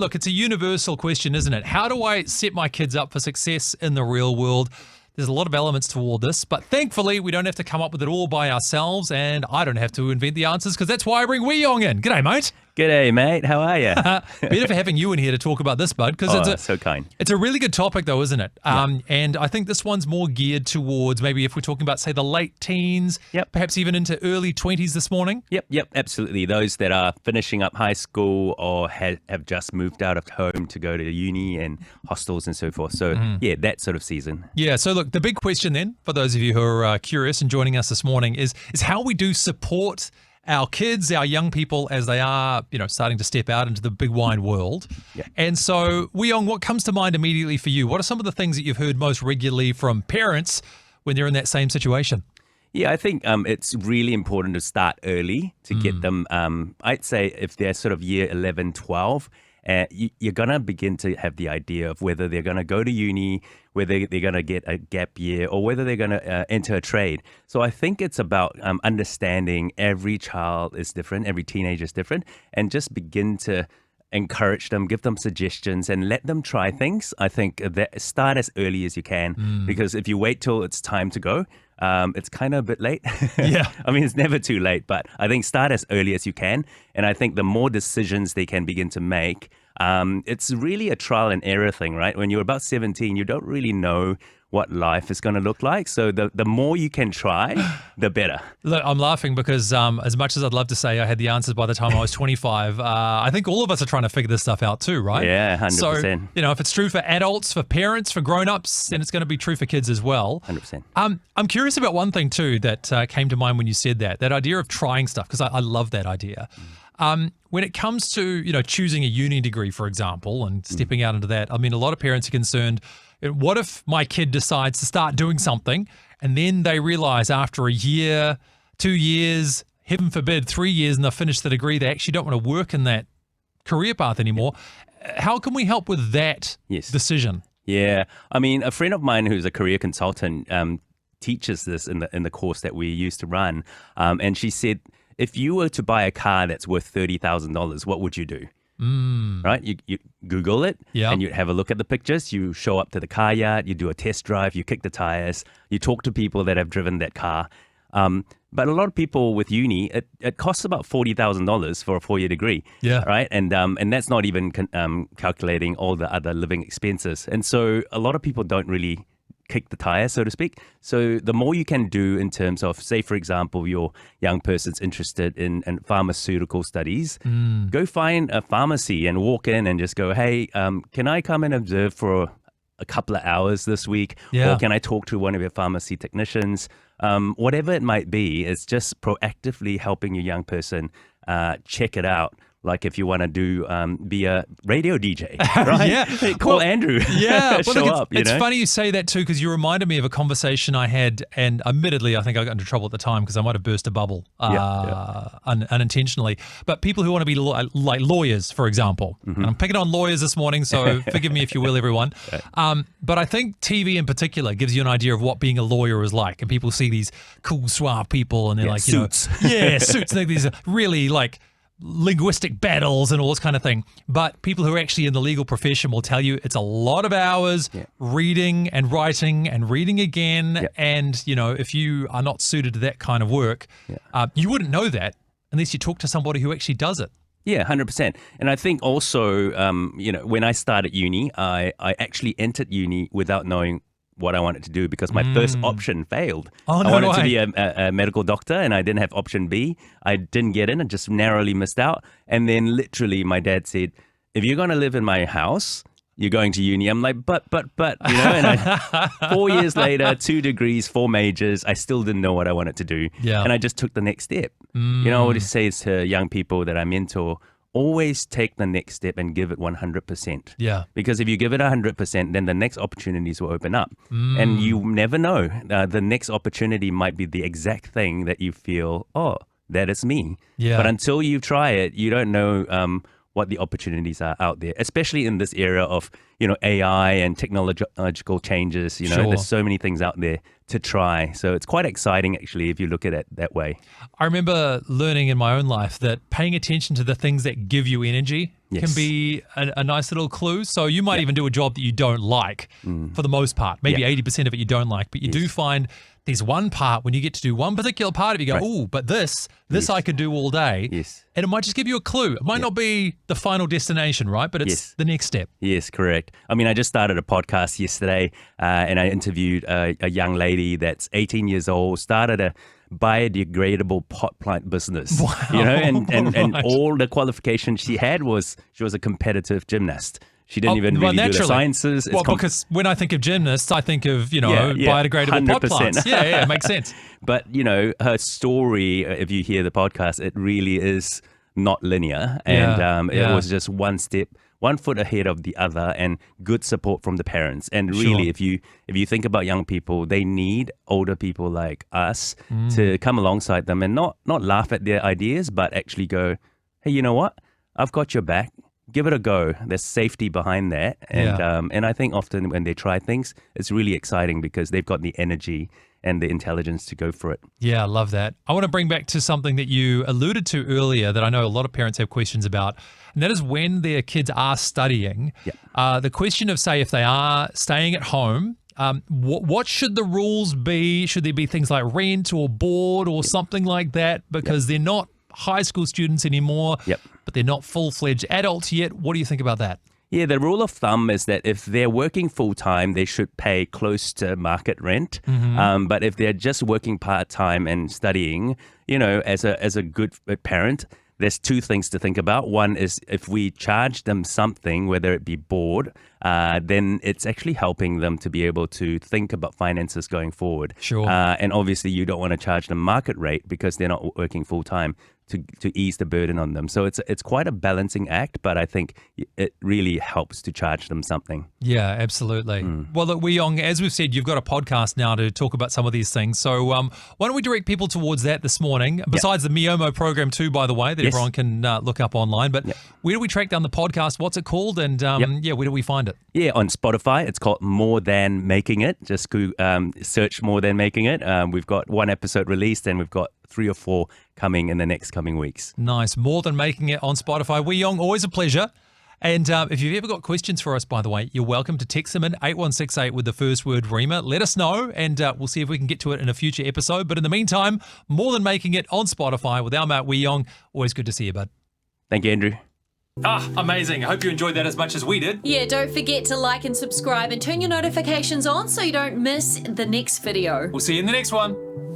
Look, it's a universal question, isn't it? How do I set my kids up for success in the real world? There's a lot of elements toward this, but thankfully we don't have to come up with it all by ourselves, and I don't have to invent the answers because that's why I bring Wee-Yeong in. G'day, mate. G'day, mate. How are you? Better for having you in here to talk about this, bud, because so kind. It's a really good topic, though, isn't it? And I think this one's more geared towards maybe if we're talking about, say, the late teens, perhaps even into early 20s this morning. Yep, absolutely. Those that are finishing up high school or have just moved out of home to go to uni and hostels and so forth. So, that sort of season. Yeah, so look, the big question then, for those of you who are curious and joining us this morning, is how we do support our kids, our young people, as they are, starting to step out into the big wide world. Yeah. And so, Wee-Yeong, what comes to mind immediately for you? What are some of the things that you've heard most regularly from parents when they're in that same situation? Yeah, I think it's really important to start early to get them, I'd say if they're sort of year 11, 12, you're going to begin to have the idea of whether they're going to go to uni, whether they're going to get a gap year, or whether they're going to enter a trade. So I think it's about understanding every child is different, every teenager is different, and just begin to encourage them, give them suggestions, and let them try things. I think that start as early as you can, because if you wait till it's time to go, it's kind of a bit late. Yeah. I mean, it's never too late, but I think start as early as you can. And I think the more decisions they can begin to make, it's really a trial and error thing, right? When you're about 17, you don't really know what life is going to look like. So the more you can try, the better. Look, I'm laughing because as much as I'd love to say I had the answers by the time I was 25, I think all of us are trying to figure this stuff out too, right? Yeah, 100%. So, if it's true for adults, for parents, for grown-ups, then it's going to be true for kids as well. 100%. I'm curious about one thing too that came to mind when you said that idea of trying stuff, because I love that idea. When it comes to, choosing a uni degree, for example, and stepping out into that, I mean, a lot of parents are concerned, what if my kid decides to start doing something and then they realize after a year, 2 years, heaven forbid, 3 years, and they've finished the degree, they actually don't want to work in that career path anymore. How can we help with that decision? Yeah. I mean, a friend of mine who's a career consultant teaches this in the course that we used to run. And she said, if you were to buy a car that's worth $30,000, what would you do? Right? You Google it and you have a look at the pictures. You show up to the car yard, you do a test drive, you kick the tires, you talk to people that have driven that car. But a lot of people with uni, it costs about $40,000 for a 4-year degree. Yeah. Right. And that's not even calculating all the other living expenses. And so a lot of people don't really kick the tires, so to speak. So the more you can do in terms of, say, for example, your young person's interested in pharmaceutical studies, go find a pharmacy and walk in and just go, hey, can I come and observe for a couple of hours this week? Or can I talk to one of your pharmacy technicians? Whatever it might be, it's just proactively helping your young person check it out. Like if you want to be a radio DJ, right? Call Andrew. Yeah, show up. It's funny you say that too, because you reminded me of a conversation I had, and admittedly, I think I got into trouble at the time because I might have burst a bubble unintentionally. But people who want to be like lawyers, for example, and I'm picking on lawyers this morning, so forgive me if you will, everyone. But I think TV in particular gives you an idea of what being a lawyer is like, and people see these cool, suave people, and they're like, suits, suits, and these really like linguistic battles and all this kind of thing. But people who are actually in the legal profession will tell you it's a lot of hours reading and writing and reading again. And, if you are not suited to that kind of work, you wouldn't know that unless you talk to somebody who actually does it. Yeah, 100%. And I think also, when I started uni, I actually entered uni without knowing what I wanted to do because my first option failed. I wanted to be a medical doctor and I didn't have option B. I didn't get in and just narrowly missed out. And then literally my dad said, if you're going to live in my house, you're going to uni. I'm like, but, and 4 years later, 2 degrees, 4 majors, I still didn't know what I wanted to do. Yeah. And I just took the next step. I always say to young people that I mentor, always take the next step and give it 100%. Yeah. Because if you give it 100%, then the next opportunities will open up. And you never know. The next opportunity might be the exact thing that you feel, that is me. Yeah. But until you try it, you don't know what the opportunities are out there, especially in this era of, AI and technological changes. Sure. There's so many things out there to try. So it's quite exciting, actually, if you look at it that way. I remember learning in my own life that paying attention to the things that give you energy Yes. can be a nice little clue. So you might even do a job that you don't like for the most part. Maybe 80% of it you don't like, but you do find there's one part when you get to do one particular part of it, you go, Right. oh, but this I could do all day. Yes. And it might just give you a clue. It might not be the final destination, right? But it's Yes. the next step. Yes, correct. I mean, I just started a podcast yesterday and I interviewed a young lady that's 18 years old, started a biodegradable pot plant business. Wow. And Right. all the qualifications she had was she was a competitive gymnast. She didn't even well, really do the naturally. sciences. It's Well, because when I think of gymnasts, I think of, biodegradable pot 100%. plants. Yeah, it makes sense. But, her story, if you hear the podcast, it really is not linear. And it was just one step, one foot ahead of the other, and good support from the parents. And really, if you think about young people, they need older people like us to come alongside them and not laugh at their ideas, but actually go, hey, you know what? I've got your back. Give it a go. There's safety behind that. And I think often when they try things, it's really exciting because they've got the energy and the intelligence to go for it. Yeah, I love that. I want to bring back to something that you alluded to earlier that I know a lot of parents have questions about, and that is when their kids are studying. The question of, say, if they are staying at home, what should the rules be? Should there be things like rent or board or something like that? Because they're not high school students anymore, but they're not full-fledged adults yet. What do you think about that? Yeah, the rule of thumb is that if they're working full-time, they should pay close to market rent. But if they're just working part-time and studying, as a good parent, there's two things to think about. One is if we charge them something, whether it be board, then it's actually helping them to be able to think about finances going forward. Sure. And obviously you don't want to charge them market rate because they're not working full-time to ease the burden on them. So it's quite a balancing act, but I think it really helps to charge them something. Yeah, absolutely. Well, look, Wee-Yeong, as we've said, you've got a podcast now to talk about some of these things. So why don't we direct people towards that this morning, besides the Miomo program too, by the way, that everyone can look up online. But where do we track down the podcast? What's it called? And where do we find it? Yeah, on Spotify, it's called More Than Making It. Just search More Than Making It. We've got one episode released and we've got 3 or 4 coming in the next coming weeks. Nice. More Than Making It on Spotify. Wee-Yeong, always a pleasure. And if you've ever got questions for us, by the way, you're welcome to text them in 8168 with the first word Rhema. Let us know and we'll see if we can get to it in a future episode. But in the meantime, More Than Making It on Spotify with our mate Wee-Yeong. Always good to see you, bud. Thank you, Andrew. Amazing. I hope you enjoyed that as much as we did. Yeah, don't forget to like and subscribe and turn your notifications on so you don't miss the next video. We'll see you in the next one.